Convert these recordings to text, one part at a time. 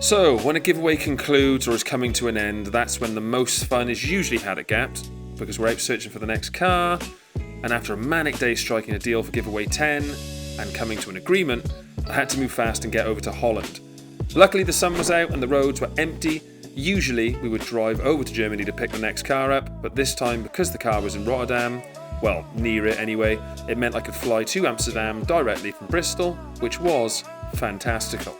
So, when a giveaway concludes or is coming to an end, that's when the most fun is usually had at Gapped, because we're out searching for the next car, and after a manic day striking a deal for giveaway 10 and coming to an agreement, I had to move fast and get over to Holland. Luckily the sun was out and the roads were empty. Usually we would drive over to Germany to pick the next car up, but this time, because the car was in Rotterdam, well, near it anyway, it meant I could fly to Amsterdam directly from Bristol, which was fantastical.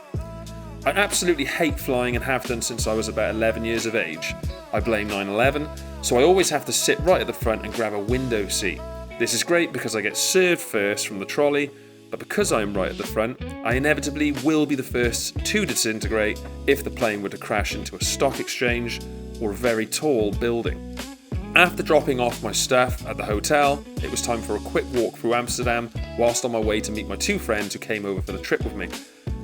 I absolutely hate flying and have done since I was about 11 years of age. I blame 9/11, so I always have to sit right at the front and grab a window seat. This is great because I get served first from the trolley, but because I am right at the front, I inevitably will be the first to disintegrate if the plane were to crash into a stock exchange or a very tall building. After dropping off my stuff at the hotel, it was time for a quick walk through Amsterdam whilst on my way to meet my two friends who came over for the trip with me.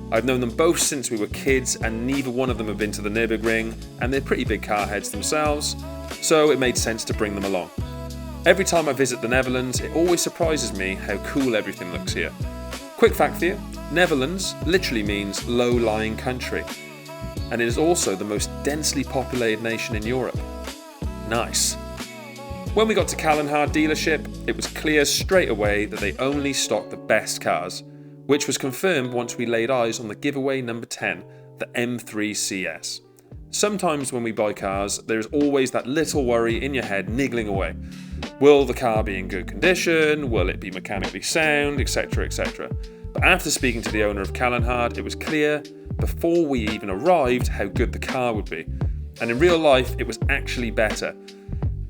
I've known them both since we were kids and neither one of them have been to the Nurburgring, and they're pretty big car heads themselves, so it made sense to bring them along. Every time I visit the Netherlands, it always surprises me how cool everything looks here. Quick fact for you, Netherlands literally means low-lying country, and it is also the most densely populated nation in Europe. Nice. When we got to Kallenhard dealership, it was clear straight away that they only stock the best cars, which was confirmed once we laid eyes on the giveaway number 10, the M3 CS. Sometimes when we buy cars, there is always that little worry in your head niggling away. Will the car be in good condition? Will it be mechanically sound? Etc, etc. But after speaking to the owner of Kallenhard, it was clear before we even arrived how good the car would be. And in real life, it was actually better.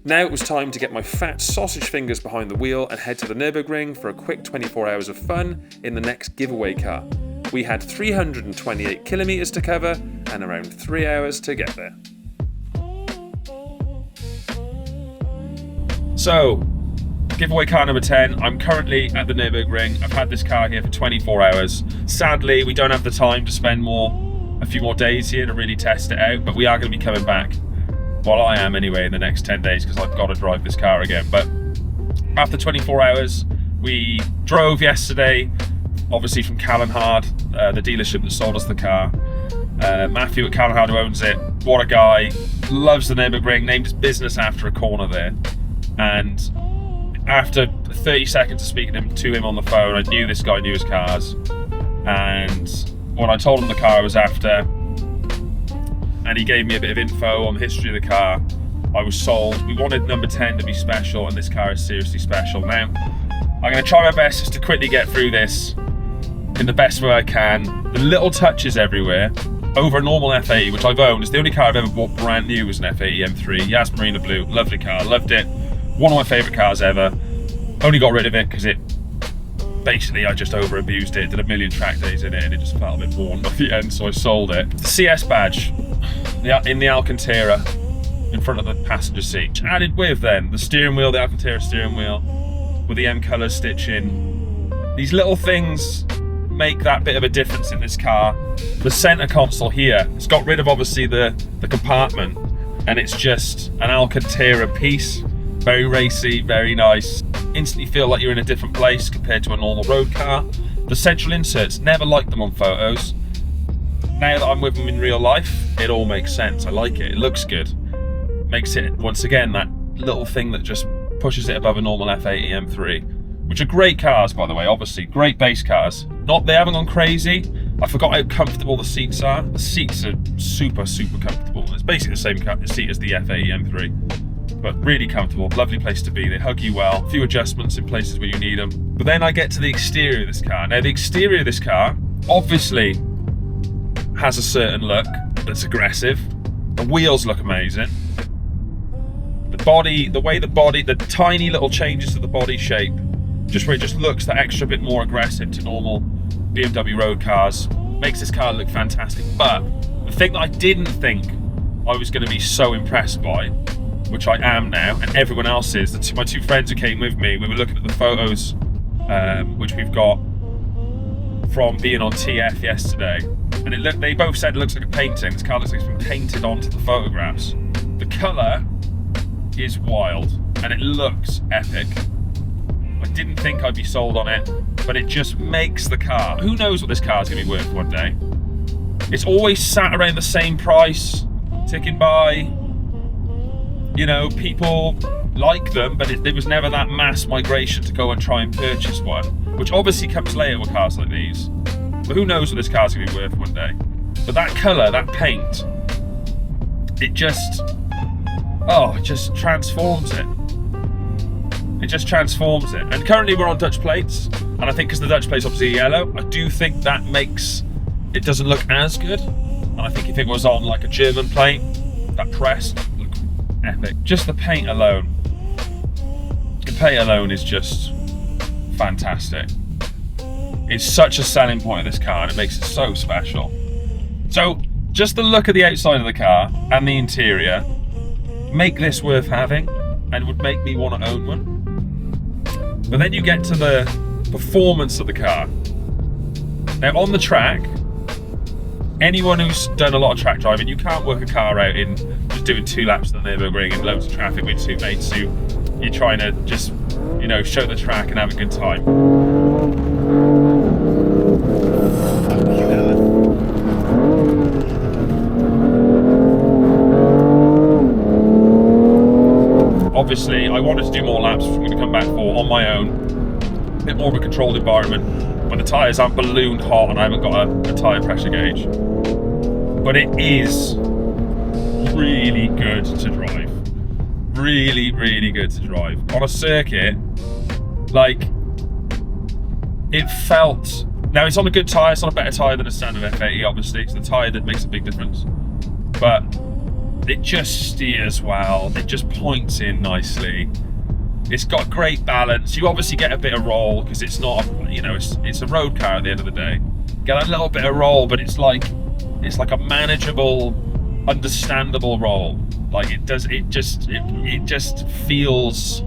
Now it was time to get my fat sausage fingers behind the wheel and head to the Nürburgring for a quick 24 hours of fun in the next giveaway car. We had 328 kilometres to cover and around 3 hours to get there. So, giveaway car number 10. I'm currently at the Nürburgring. I've had this car here for 24 hours. Sadly, we don't have the time to spend a few more days here to really test it out, but we are going to be coming back. Well, I am anyway in the next 10 days because I've got to drive this car again. But after 24 hours, we drove yesterday, obviously from Kallenhard, the dealership that sold us the car. Matthew at Kallenhard, who owns it, what a guy, loves the Nürburgring, named his business after a corner there. And after 30 seconds of speaking to him on the phone, I knew this guy knew his cars. And when I told him the car I was after, and he gave me a bit of info on the history of the car, I was sold. We wanted number 10 to be special, and this car is seriously special. Now, I'm going to try my best just to quickly get through this in the best way I can. The little touches everywhere over a normal F80, which I've owned. It's the only car I've ever bought brand new was an F80 M3. Yas Marina Blue, lovely car, loved it. One of my favourite cars ever. Only got rid of it because basically I just over abused it, did a million track days in it, and it just felt a bit worn by the end, so I sold it. The CS badge in the Alcantara in front of the passenger seat. Added with then the steering wheel, the Alcantara steering wheel with the M colour stitching. These little things make that bit of a difference in this car. The centre console here, it's got rid of obviously the compartment, and it's just an Alcantara piece. Very racy, very nice. Instantly feel like you're in a different place compared to a normal road car. The central inserts, never liked them on photos. Now that I'm with them in real life, it all makes sense. I like it, it looks good. Makes it, once again, that little thing that just pushes it above a normal F80 M3. Which are great cars, by the way, obviously, great base cars. They haven't gone crazy. I forgot how comfortable the seats are. The seats are super, super comfortable. It's basically the same seat as the F80 M3. But really comfortable, lovely place to be. They hug you well, a few adjustments in places where you need them. But then I get to the exterior of this car. Now the exterior of this car, obviously, has a certain look that's aggressive. The wheels look amazing. The body, the tiny little changes to the body shape, just where it just looks that extra bit more aggressive to normal BMW road cars, makes this car look fantastic. But the thing that I didn't think I was going to be so impressed by, which I am now, and everyone else is, my two friends who came with me, we were looking at the photos which we've got from being on TF yesterday, and they both said it looks like a painting. This car looks like it's been painted onto the photographs. The colour is wild, and it looks epic. I didn't think I'd be sold on it, but it just makes the car. Who knows what this car is going to be worth one day? It's always sat around the same price, ticking by. You know, people like them, but there was never that mass migration to go and try and purchase one, which obviously comes later with cars like these. But who knows what this car's going to be worth one day. But that colour, that paint, it just transforms it. It just transforms it. And currently we're on Dutch plates, and I think because the Dutch plate's obviously yellow, I do think that makes it doesn't look as good. And I think if it was on like a German plate, that pressed, look epic. Just the paint alone. The paint alone is just fantastic. It's such a selling point of this car, and it makes it so special. So just the look of the outside of the car and the interior make this worth having, and would make me want to own one. But then you get to the performance of the car. Now on the track, anyone who's done a lot of track driving, you can't work a car out in just doing 2 laps of the Nürburgring and loads of traffic with 2 mates who you're trying to just, you know, show the track and have a good time. Obviously, I wanted to do more laps, which I'm going to come back for on my own. A bit more of a controlled environment, when the tyres aren't ballooned hot and I haven't got a tyre pressure gauge. But it is really good to drive. Really, really good to drive. On a circuit, like, it felt... Now, it's on a good tyre, it's on a better tyre than a standard F80, obviously. It's the tyre that makes a big difference. But it just steers well, it just points in nicely. It's got great balance. You obviously get a bit of roll, because it's not, you know, it's a road car at the end of the day. Get a little bit of roll, but it's like a manageable, understandable roll. Like it just feels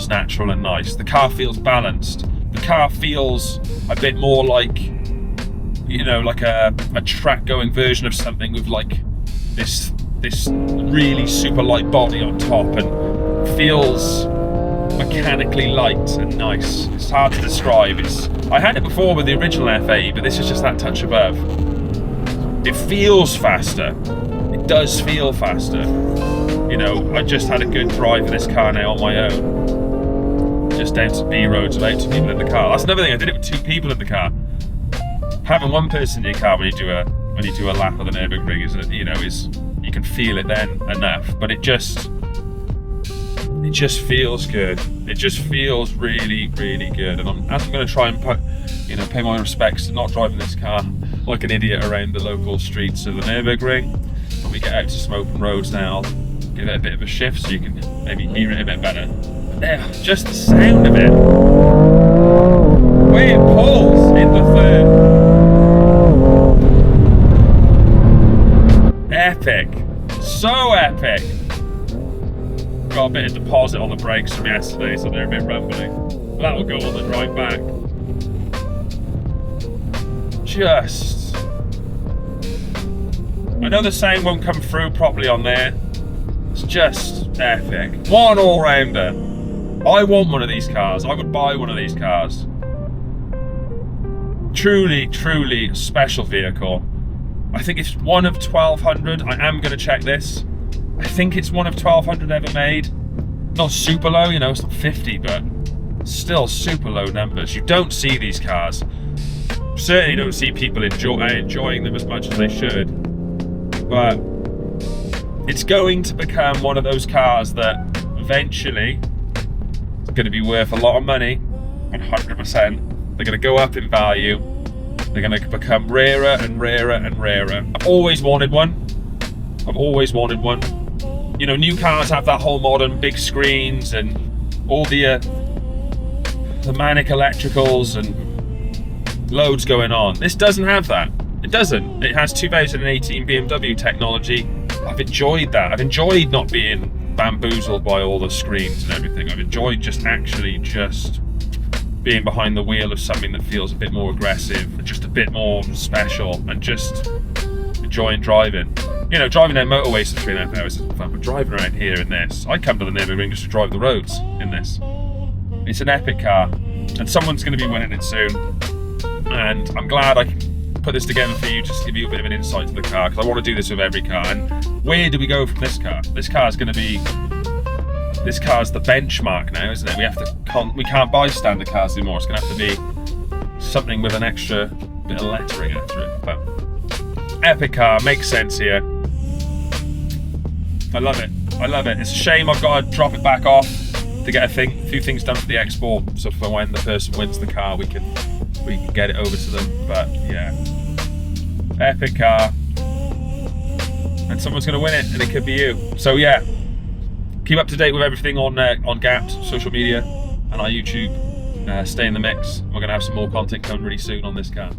natural and nice. The car feels balanced. The car feels a bit more like, you know, like a track going version of something with like this really super light body on top, and feels mechanically light and nice. It's hard to describe. I had it before with the original F80, but this is just that touch above. It feels faster. It does feel faster. You know, I just had a good drive of this car now on my own. Just down to B roads without 2 people in the car. That's another thing. I did it with 2 people in the car. Having one person in your car when you do a lap of the Nurburgring is, you know, you can feel it then enough. But it just feels good. It just feels really, really good. And I'm going to try and pay my respects to not driving this car like an idiot around the local streets of the Nürburgring. When we get out to some open roads now, give it a bit of a shift so you can maybe hear it a bit better. But there, just the sound of it. The way it pulls in the third. Epic. So epic. Got a bit of deposit on the brakes from yesterday, so they're a bit rumbling. That'll go on the drive back. I know the sound won't come through properly on there. It's just epic. What an all-rounder. I want one of these cars. I would buy one of these cars. Truly, truly special vehicle. I think it's one of 1,200. I am going to check this. I think it's one of 1,200 ever made. Not super low, you know, it's not 50, but still super low numbers. You don't see these cars. Certainly don't see people enjoying them as much as they should. But it's going to become one of those cars that eventually is going to be worth a lot of money, 100%. They're going to go up in value. They're going to become rarer and rarer and rarer. I've always wanted one. You know, new cars have that whole modern big screens and all the manic electricals and loads going on. This doesn't have that. It doesn't. It has 2018 BMW technology. I've enjoyed that. I've enjoyed not being bamboozled by all the screens and everything. I've enjoyed just being behind the wheel of something that feels a bit more aggressive, just a bit more special, and just enjoying driving. You know, driving down motorways for 3.5 hours is fun, but driving around here in this, I come to the Nürburgring just to drive the roads in this. It's an epic car, and someone's going to be winning it soon, and I'm glad I can put this together for you just to give you a bit of an insight to the car, because I want to do this with every car. And where do we go from this car? This car's the benchmark now, isn't it? We can't buy standard cars anymore. It's going to have to be something with an extra bit of lettering after it. But epic car, makes sense here. I love it. I love it. It's a shame I've got to drop it back off to get a few things done for the export, so for when the person wins the car, we can get it over to them. But yeah, epic car, and someone's going to win it, and it could be you. So yeah, keep up to date with everything on Gapped social media and our YouTube. Stay in the mix. We're going to have some more content coming really soon on this car.